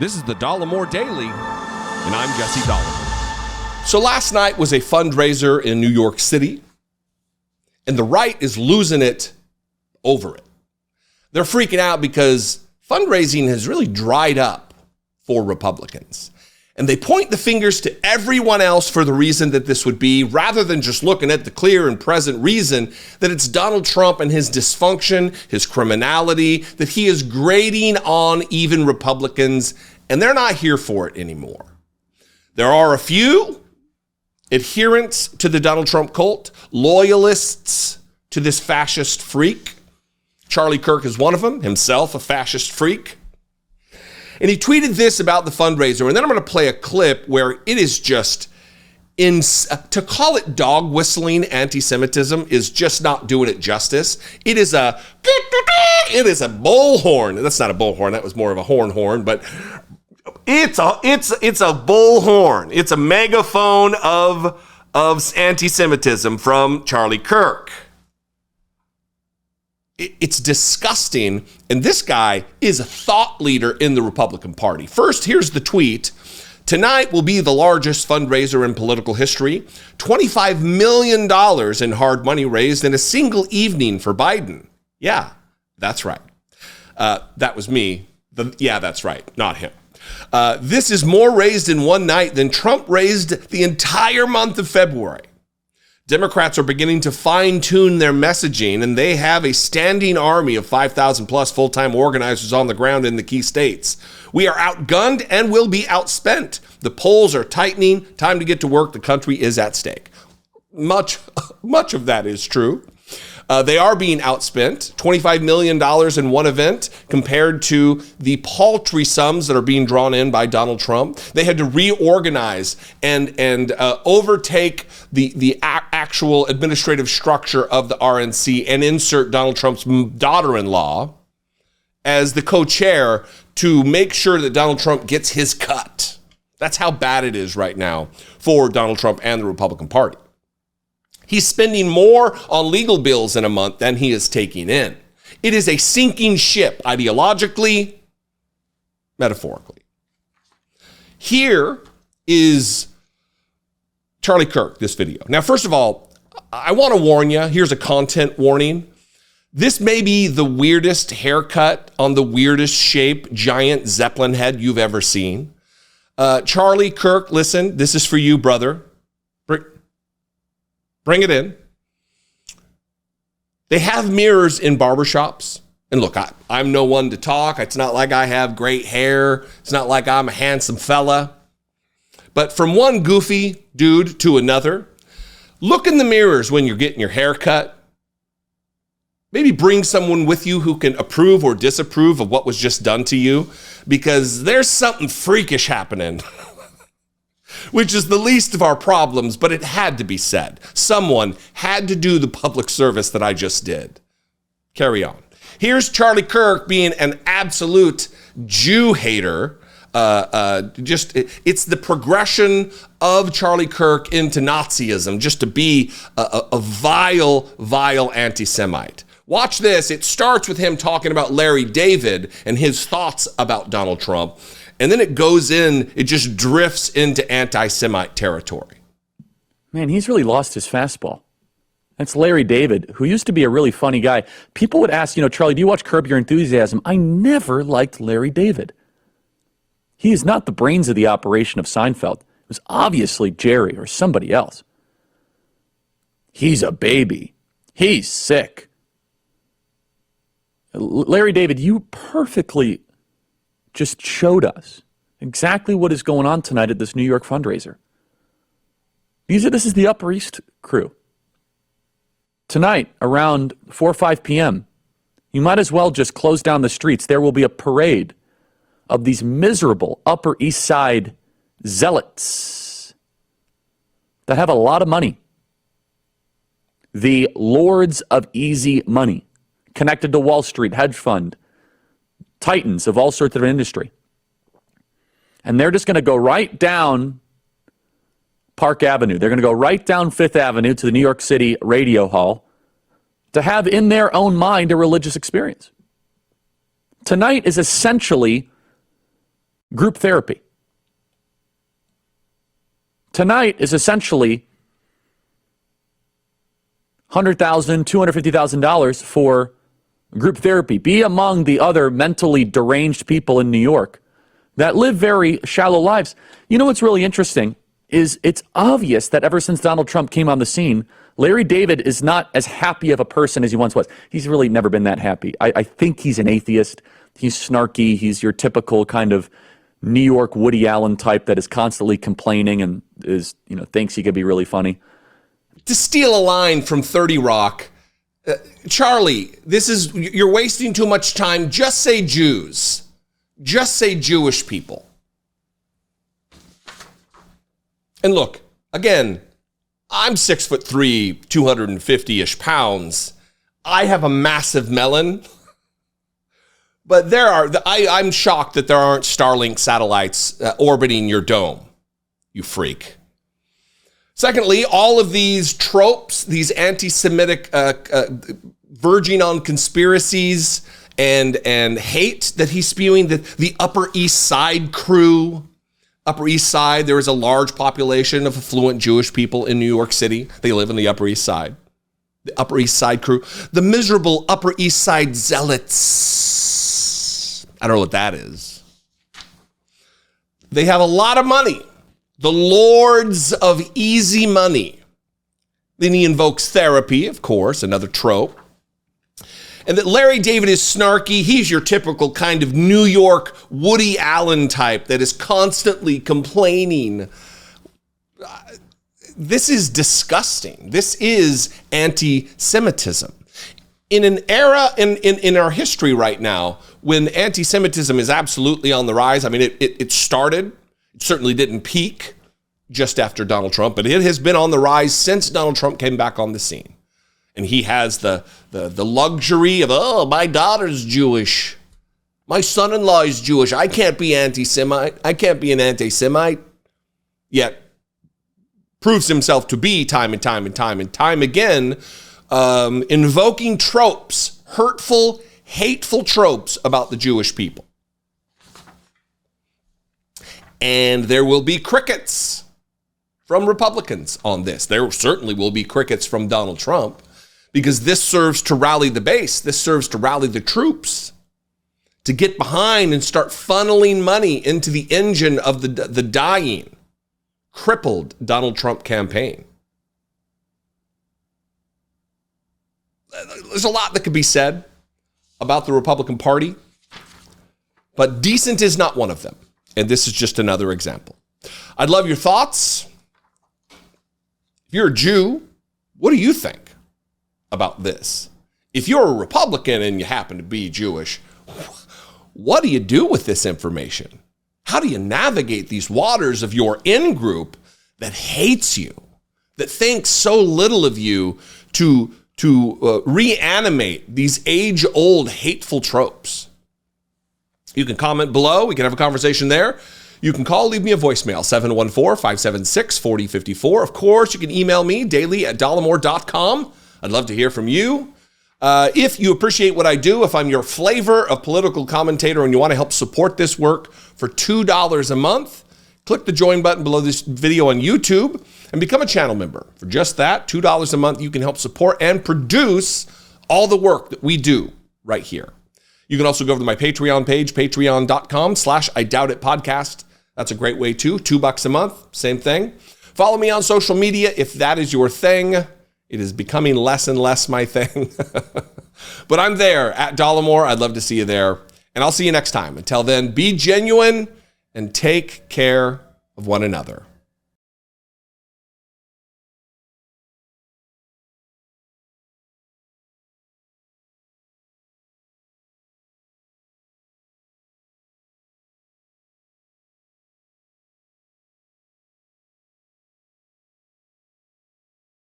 This is the Dollemore Daily, and I'm Jesse Dollemore. So last night was a fundraiser in New York City, and the right is losing it over it. They're freaking out because fundraising has really dried up for Republicans. And they point the fingers to everyone else for the reason that this would be, rather than just looking at the clear and present reason that it's Donald Trump and his dysfunction, his criminality, that he is grating on even Republicans, and they're not here for it anymore. There are a few adherents to the Donald Trump cult, loyalists to this fascist freak. Charlie Kirk is one of them, himself a fascist freak. And he tweeted this about the fundraiser, and then I'm going to play a clip where it is just, to call it dog whistling anti-Semitism is just not doing it justice. It is a bullhorn. That's not a bullhorn. That was more of a horn, but it's a bullhorn. It's a megaphone of anti-Semitism from Charlie Kirk. It's disgusting, and this guy is a thought leader in the Republican Party. First, here's the tweet. Tonight will be the largest fundraiser in political history. $25 million in hard money raised in a single evening for Biden. Yeah, that's right. That was me. Yeah, that's right, not him. This is more raised in one night than Trump raised the entire month of February. Democrats are beginning to fine-tune their messaging, and they have a standing army of 5,000 plus full-time organizers on the ground in the key states. We are outgunned and will be outspent. The polls are tightening. Time to get to work. The country is at stake. Much of that is true. They are being outspent, $25 million in one event compared to the paltry sums that are being drawn in by Donald Trump. They had to reorganize and overtake the actual administrative structure of the RNC and insert Donald Trump's daughter-in-law as the co-chair to make sure that Donald Trump gets his cut. That's how bad it is right now for Donald Trump and the Republican Party. He's spending more on legal bills in a month than he is taking in. It is a sinking ship, ideologically, metaphorically. Here is Charlie Kirk, this video. Now, first of all, I want to warn you, here's a content warning. This may be the weirdest haircut on the weirdest shape giant Zeppelin head you've ever seen. Charlie Kirk, listen, this is for you, brother. Bring it in. They have mirrors in barbershops. And look, I'm no one to talk. It's not like I have great hair. It's not like I'm a handsome fella. But from one goofy dude to another, look in the mirrors when you're getting your hair cut. Maybe bring someone with you who can approve or disapprove of what was just done to you, because there's something freakish happening. Which is the least of our problems, but it had to be said. Someone had to do the public service that I just did. Carry on. Here's Charlie Kirk being an absolute Jew hater. It's the progression of Charlie Kirk into Nazism, just to be a vile anti-Semite. Watch this. It starts with him talking about Larry David and his thoughts about Donald Trump. And then it just drifts into anti-Semite territory. Man, he's really lost his fastball. That's Larry David, who used to be a really funny guy. People would ask, Charlie, do you watch Curb Your Enthusiasm? I never liked Larry David. He is not the brains of the operation of Seinfeld. It was obviously Jerry or somebody else. He's a baby. He's sick. Larry David, you perfectly just showed us exactly what is going on tonight at this New York fundraiser. This is the Upper East crew. Tonight, around 4 or 5 p.m., you might as well just close down the streets. There will be a parade of these miserable Upper East Side zealots that have a lot of money. The lords of easy money, connected to Wall Street, hedge fund, titans of all sorts of industry. And they're just going to go right down Park Avenue. They're going to go right down Fifth Avenue to the New York City Radio Hall to have in their own mind a religious experience. Tonight is essentially group therapy. Tonight is essentially $100,000, $250,000 for group therapy. Be among the other mentally deranged people in New York that live very shallow lives. You know what's really interesting is it's obvious that ever since Donald Trump came on the scene, Larry David is not as happy of a person as he once was. He's really never been that happy. I think he's an atheist. He's snarky. He's your typical kind of New York Woody Allen type that is constantly complaining and is, thinks he could be really funny. To steal a line from 30 Rock, Charlie, you're wasting too much time. Just say Jews. Just say Jewish people. And look, again, I'm 6'3", 250-ish pounds. I have a massive melon. But I'm shocked that there aren't Starlink satellites orbiting your dome, you freak. Secondly, all of these tropes, these anti-Semitic verging on conspiracies and hate that he's spewing, the Upper East Side crew. Upper East Side, there is a large population of affluent Jewish people in New York City. They live in the Upper East Side. The Upper East Side crew. The miserable Upper East Side zealots. I don't know what that is. They have a lot of money. The lords of easy money. Then he invokes therapy, of course, another trope. And that Larry David is snarky. He's your typical kind of New York Woody Allen type that is constantly complaining. This is disgusting. This is anti-Semitism. In an era in our history right now, when anti-Semitism is absolutely on the rise, I mean, it started, it certainly didn't peak just after Donald Trump, but it has been on the rise since Donald Trump came back on the scene. And he has the luxury of, my daughter's Jewish. My son-in-law is Jewish. I can't be anti-Semite. I can't be an anti-Semite. Yet proves himself to be time and time again, invoking tropes, hurtful, hateful tropes about the Jewish people. And there will be crickets from Republicans on this. There certainly will be crickets from Donald Trump, because this serves to rally the base. This serves to rally the troops to get behind and start funneling money into the engine of the dying, crippled Donald Trump campaign. There's a lot that could be said about the Republican Party, but decent is not one of them. And this is just another example. I'd love your thoughts. If you're a Jew, what do you think about this? If you're a Republican and you happen to be Jewish, what do you do with this information? How do you navigate these waters of your in-group that hates you, that thinks so little of you to reanimate these age-old hateful tropes? You can comment below. We can have a conversation there. You can call, leave me a voicemail, 714-576-4054. Of course, you can email me daily@dollemore.com. I'd love to hear from you. If you appreciate what I do, if I'm your flavor of political commentator and you want to help support this work for $2 a month, click the join button below this video on YouTube and become a channel member. For just that, $2 a month, you can help support and produce all the work that we do right here. You can also go over to my Patreon page, patreon.com/IDoubtItPodcast. That's a great way too. $2 a month, same thing. Follow me on social media if that is your thing. It is becoming less and less my thing. But I'm there at Dollemore. I'd love to see you there. And I'll see you next time. Until then, be genuine and take care of one another.